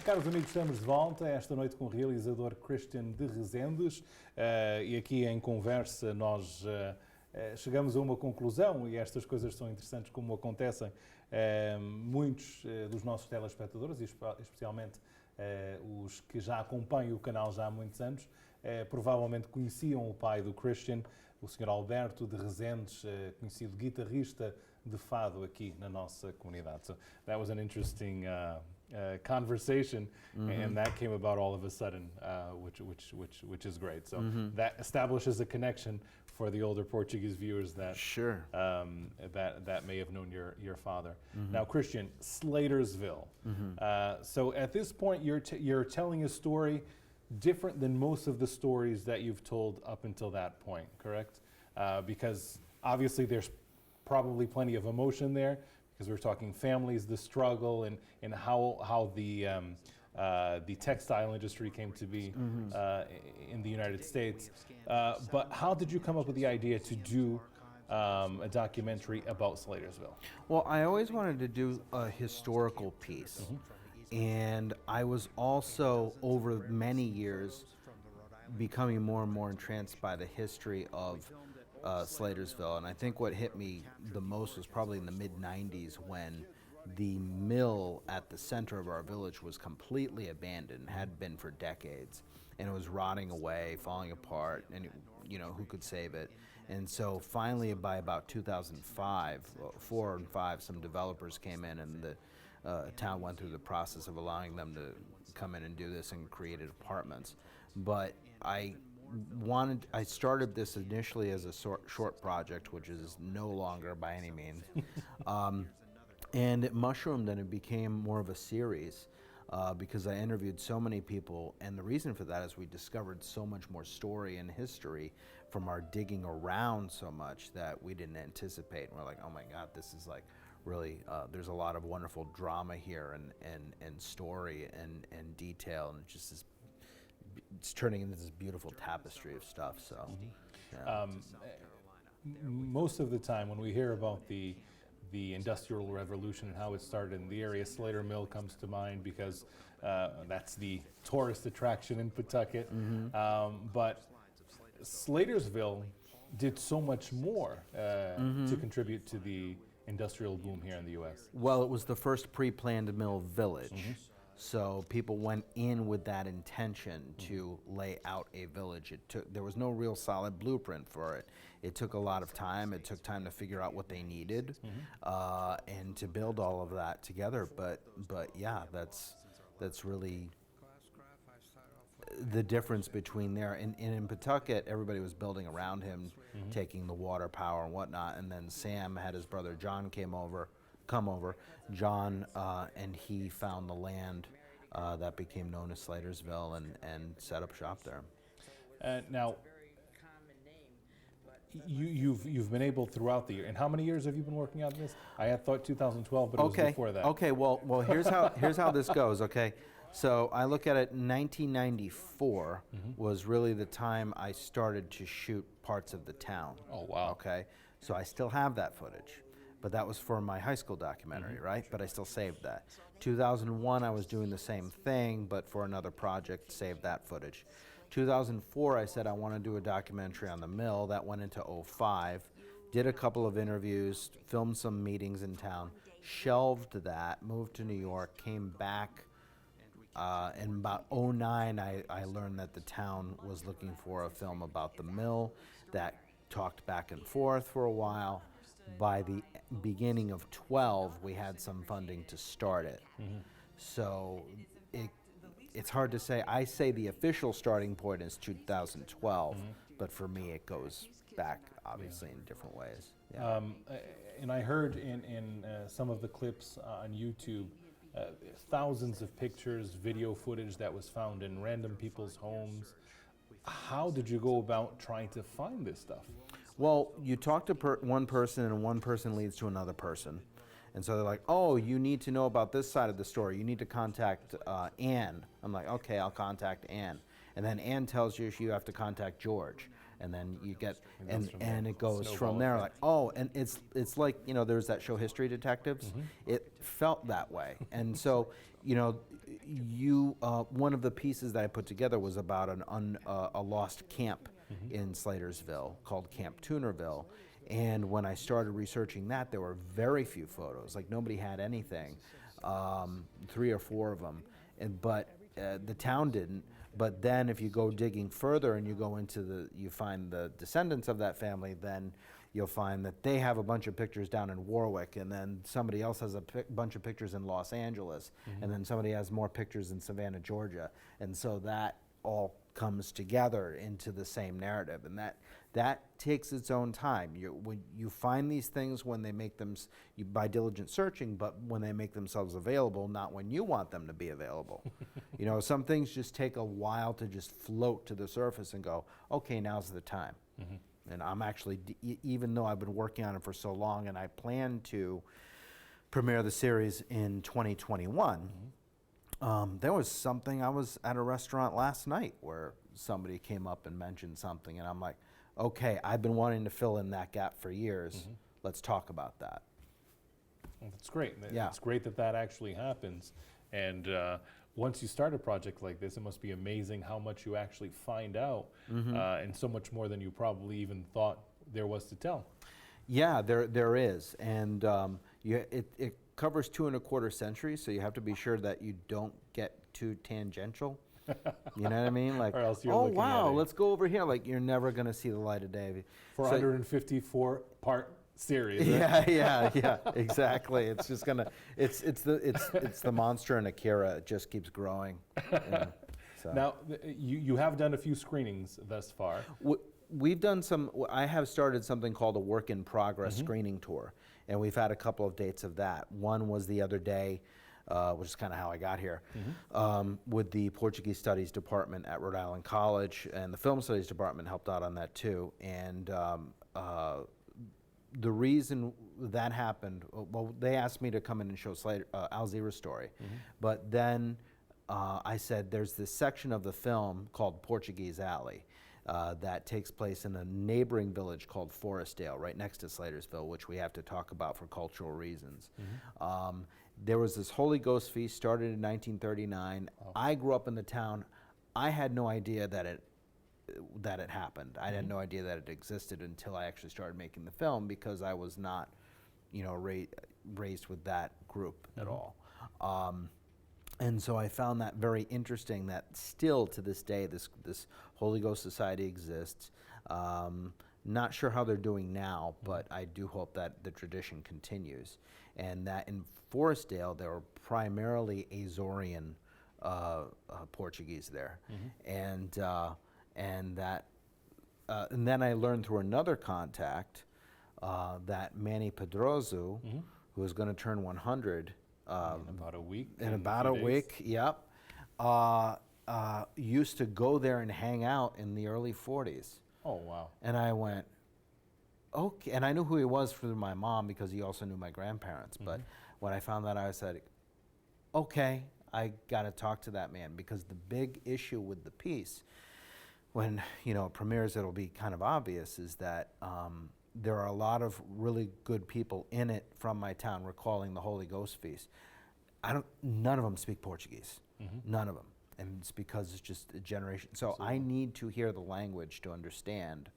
Caros amigos, estamos de volta esta noite com o realizador Christian DeRezendes e aqui em conversa nós chegamos a uma conclusão e estas coisas são interessantes como acontecem. Muitos dos nossos telespectadores, e especialmente os que já acompanham o canal já há muitos anos, provavelmente conheciam o pai do Christian, o Sr. Alberto DeRezendes, conhecido guitarrista de fado aqui na nossa comunidade. So that was an interesting conversation, and that came about all of a sudden, which is great. So that establishes a connection for the older Portuguese viewers that that may have known your father. Now, Christian, Slatersville. So at this point, you're telling a story different than most of the stories that you've told up until that point, correct? Because obviously there's probably plenty of emotion there, because we're talking families, the struggle, and how the textile industry came to be in the United States. But how did you come up with the idea to do a documentary about Slatersville? Well, I always wanted to do a historical piece. And I was also, over many years, becoming more and more entranced by the history of Slatersville. And I think what hit me the most was probably in the mid-90s when the mill at the center of our village was completely abandoned, had been for decades. And it was rotting away, falling apart, and who could save it? And so finally, by about 2005, 4 and 5, some developers came in, and the town went through the process of allowing them to come in and do this and created apartments. But I started this initially as a short project, which is no longer by any means. And it mushroomed and it became more of a series because I interviewed so many people. And the reason for that is we discovered so much more story and history from our digging around so much that we didn't anticipate. And we're like, oh my God, this is like really, there's a lot of wonderful drama here and story and detail, and it's turning into this beautiful tapestry of stuff. So, most of the time when we hear about the Industrial Revolution and how it started in the area, Slater Mill comes to mind because that's the tourist attraction in Pawtucket. But Slatersville did so much more to contribute to the industrial boom here in the U.S. Well, it was the first pre-planned mill village. So people went in with that intention to lay out a village. There was no real solid blueprint for it. It took a lot of time. It took time to figure out what they needed and to build all of that together. But yeah, that's really the difference between there. And in Pawtucket, everybody was building around him, taking the water power and whatnot. And then Sam had his brother John come over. John and he found the land that became known as Slatersville and set up shop there. Now, you've been able throughout the year. And how many years have you been working on this? I had thought 2012, but it was before that. Okay. Well, here's how this goes. Okay. So I look at it, 1994 was really the time I started to shoot parts of the town. Oh, wow. Okay. So I still have that footage, but that was for my high school documentary, right? But I still saved that. 2001, I was doing the same thing, but for another project, saved that footage. 2004, I said I want to do a documentary on the mill. That went into 05. Did a couple of interviews, filmed some meetings in town, shelved that, moved to New York, came back. In about 09, I learned that the town was looking for a film about the mill. That talked back and forth for a while. By the beginning of 12, we had some funding to start it. So it's hard to say. I say the official starting point is 2012, but for me it goes back obviously in different ways. Yeah. And I heard in some of the clips on YouTube, thousands of pictures, video footage that was found in random people's homes. How did you go about trying to find this stuff? Well, you talk to one person, and one person leads to another person. And so they're like, oh, you need to know about this side of the story. You need to contact Ann. I'm like, okay, I'll contact Ann. And then Ann tells you have to contact George. and then you get, It goes from and there. it goes Snowball from there. effect. Like, oh, and it's like, you know, there's that show History Detectives. It felt that way, and so, you know, one of the pieces that I put together was about a lost camp in Slatersville called Camp Tunerville. And when I started researching that, there were very few photos. Like, nobody had anything, 3 or 4 of them. But the town didn't. But then if you go digging further and you go into you find the descendants of that family, then you'll find that they have a bunch of pictures down in Warwick, and then somebody else has a bunch of pictures in Los Angeles, and then somebody has more pictures in Savannah, Georgia. And so that all comes together into the same narrative, and that takes its own time. When you find these things when they make them by diligent searching, but when they make themselves available, not when you want them to be available. You know, some things just take a while to just float to the surface and go, okay, now's the time. And I'm actually, even though I've been working on it for so long, and I plan to premiere the series in 2021, there was something, I was at a restaurant last night where somebody came up and mentioned something, and I'm like, okay, I've been wanting to fill in that gap for years. Let's talk about that. Well, that's great. Yeah. It's great that that actually happens. And once you start a project like this, it must be amazing how much you actually find out, and so much more than you probably even thought there was to tell. Yeah, there is, and it covers 2¼ centuries, so you have to be sure that you don't get too tangential. You know what I mean? Like, Or else you're oh looking wow, at let's go over here. Like, you're never gonna see the light of day. 454-part series. Right? Yeah, exactly. It's just gonna, it's the monster in Akira. It just keeps growing. You know, so. Now, you have done a few screenings thus far. We've done some. I have started something called a work in progress screening tour, and we've had a couple of dates of that. One was the other day, which is kind of how I got here, with the Portuguese Studies Department at Rhode Island College, and the Film Studies Department helped out on that too. And the reason that happened, well, they asked me to come in and show Alzira's story, but then I said there's this section of the film called Portuguese Alley that takes place in a neighboring village called Forestdale, right next to Slatersville, which we have to talk about for cultural reasons. There was this Holy Ghost feast started in 1939. I grew up in the town. I had no idea that it happened. I had no idea that it existed until I actually started making the film, because I was not, you know, raised with that group at all. And so I found that very interesting, that still to this day this Holy Ghost Society exists. Not sure how they're doing now, but I do hope that the tradition continues. And that in Forestdale, there were primarily Azorean Portuguese there. And then I learned through another contact that Manny Pedroso, who was going to turn 100 in about a week. in about a week, yep, used to go there and hang out in the early 40s. Oh, wow. And I went, okay. And I knew who he was through my mom, because he also knew my grandparents. But when I found that, I said, okay, I got to talk to that man, because the big issue with the piece, when, you know, it premieres, it'll be kind of obvious, is that there are a lot of really good people in it from my town recalling the Holy Ghost feast. None of them speak Portuguese. None of them. And it's because it's just a generation. So I need to hear the language to understand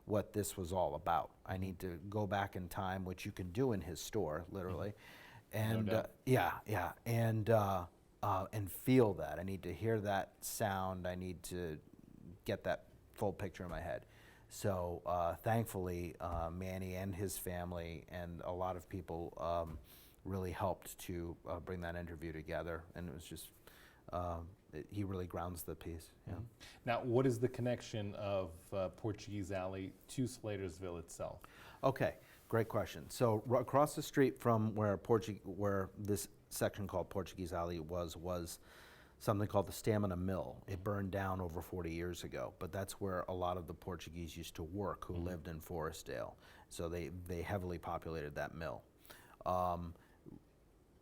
what this was all about. I need to go back in time, which you can do in his store, literally, and No doubt. and feel that. I need to hear that sound. I need to get that full picture in my head. So thankfully, Manny and his family and a lot of people really helped to bring that interview together, and it was just. He really grounds the piece. Yeah. Now, what is the connection of Portuguese Alley to Slatersville itself? Okay, great question. So across the street from where this section called Portuguese Alley was something called the Stamina Mill. It burned down over 40 years ago, but that's where a lot of the Portuguese used to work who lived in Forestdale. So they heavily populated that mill.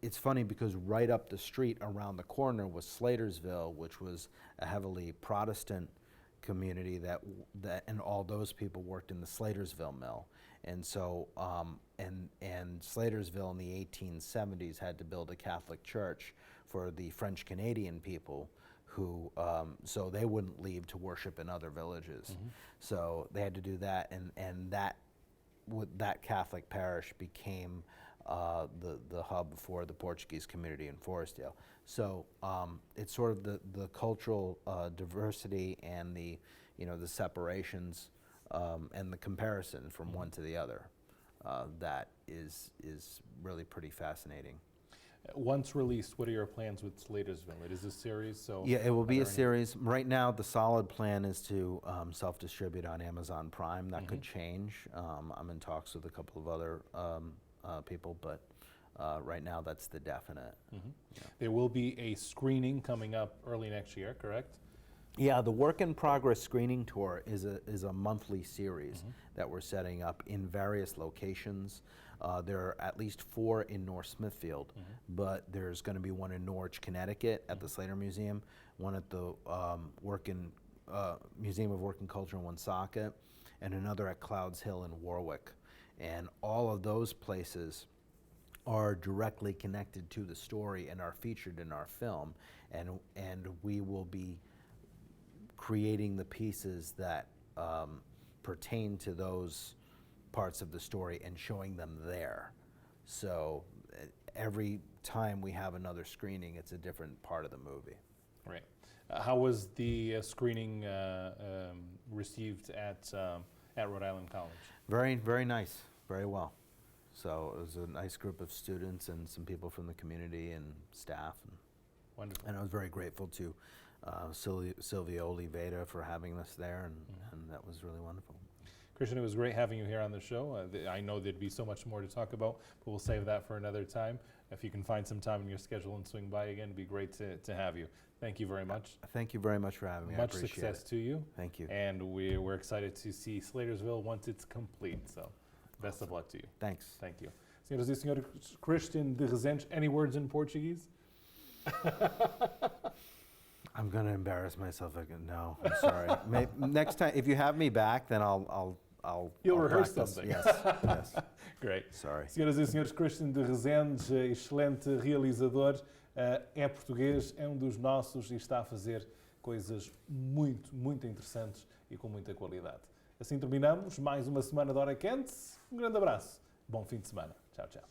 It's funny because right up the street around the corner was Slatersville, which was a heavily Protestant community that and all those people worked in the Slatersville mill. And so, and Slatersville in the 1870s had to build a Catholic church for the French Canadian people who, so they wouldn't leave to worship in other villages. So they had to do that, and that Catholic parish became the hub for the Portuguese community in Forestdale. So it's sort of the cultural diversity and the separations and the comparison from one to the other that is really pretty fascinating. Once released, what are your plans with Slatersville? It is a series, so... Yeah, it will be a series. Right now, the solid plan is to self-distribute on Amazon Prime. That could change. I'm in talks with a couple of other people, but right now that's the definite. Yeah. There will be a screening coming up early next year, correct? Yeah, the Work in Progress screening tour is a monthly series that we're setting up in various locations. There are at least 4 in North Smithfield, but there's going to be one in Norwich, Connecticut at the Slater Museum, one at the Museum of Work and Culture in Woonsocket, and another at Clouds Hill in Warwick. And all of those places are directly connected to the story and are featured in our film, and we will be creating the pieces that pertain to those parts of the story and showing them there. So every time we have another screening, it's a different part of the movie. Right. How was the screening received at Rhode Island College? Very, very nice. Very well. So it was a nice group of students and some people from the community and staff. Wonderful. And I was very grateful to Sylvia Oliveda for having us there, and that was really wonderful. Christian, it was great having you here on the show. I know there'd be so much more to talk about, but we'll save that for another time. If you can find some time in your schedule and swing by again, it'd be great to have you. Thank you very much. Thank you very much for having me. Much I appreciate success it. to you. Thank you. And we're excited to see Slatersville once it's complete. So best of luck to you. Thanks. Thank you. Senhoras e senhores, Christian DeRezendes, any words in Portuguese? I'm going to embarrass myself again. No, I'm sorry. Next time, if you have me back, then I'll You'll I'll rehearse practice. something. Yes, yes. Great. Sorry. Senhoras e senhores, Christian DeRezendes, excelente realizador, é português, é dos nossos e está a fazer coisas muito, muito interessantes e com muita qualidade. Assim terminamos mais uma semana de Hora Quente. Um grande abraço. Bom fim de semana. Tchau, tchau.